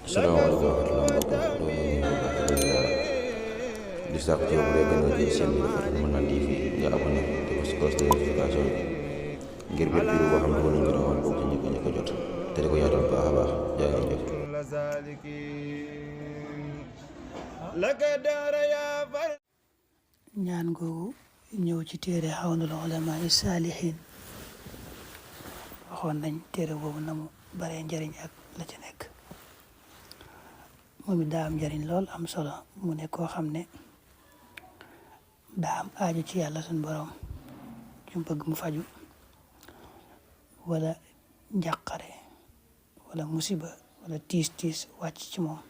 salaamaaleykum wa rahmatulah mbokk mi di sàkku ci yow bu dee gën a ji seen bi dafa mën naa TV nga abonné te ko si cloche de notification ngir bépp vidéo boo xam ne wala ñu rawal bokk ci njëkk a jot te di ko yaatal baax a baax jaa ngeen jëf. ñaan googu ñëw ci téere Awnul Ulamaa Saalihiin waxoon nañ téere boobu na mu baree njëriñ ak la ci nekk moom it daa am njëriñ lool am solo mu ne koo xam ne daa am aaju ci yàlla suñ borom ju bëgg mu faju wala njàqare wala musiba wala tiis wàcc ci moom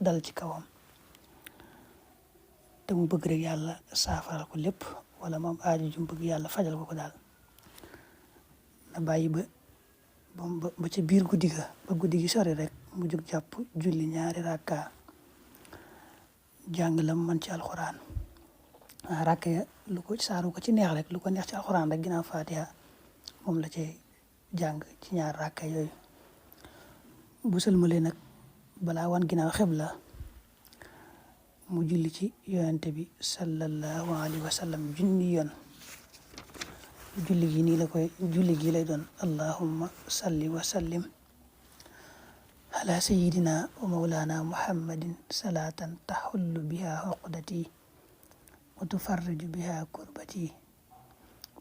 dal ci kawam te mu bëgg rek yàlla saafaral ko lépp wala moom aaju ju bëgg yàlla fajal ko daal na bàyyi ba ca biir guddi ga ba guddi gi sori rek mu jóg jàpp julli ñaari rakka jàng la man ci alxuraan rakka ya saaru ko ci neex rek lu ko neex ci alxuraan rek ginnaaw Faatiha moom la cay jàng ci ñaar rakka yooyu bu sëlmalee nag balaa wan ginnaaw xibla mu julli ci yonente bi sallallahu alayhi wa sallam junni yoon julli gi nii la koy julli gi lay doon allahumma salli wa sallim ala sayidina wa mawlana muhammadin salatan taxullu biha uqdati wa tufarriju biha kurbati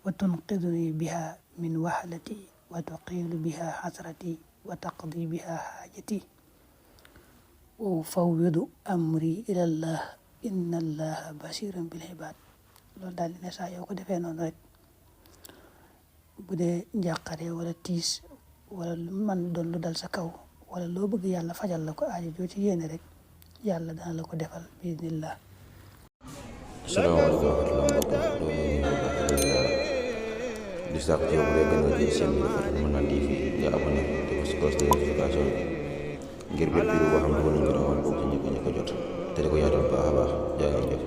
wa tunqiduni biha min wahlati wa tuqilu biha hasrati wa taqdi biha haajati wa ufawwidu amri ila allah inna allaha basirun bil ibad loolu daal di ne saa yoo ko defee noonu rek bu dee njàqare wala tiis wala lu man doon lu dal sa kaw wala loo bëgg yàlla fajal la ko aajo joo ci yéene rek yàlla dana la ko defal bismillah. salaamaaleykum wa rahmatulah mbokk mi di sàkku ci yow bu dee gën a ji seen bi dafa mën naa TV nga abonné te ko si cloche de notification ngir bépp vidéo boo xam ne wala ñu rawal bokk ci njëkk a jot te di ko yaatal baax a baax jaa ngeen jëf.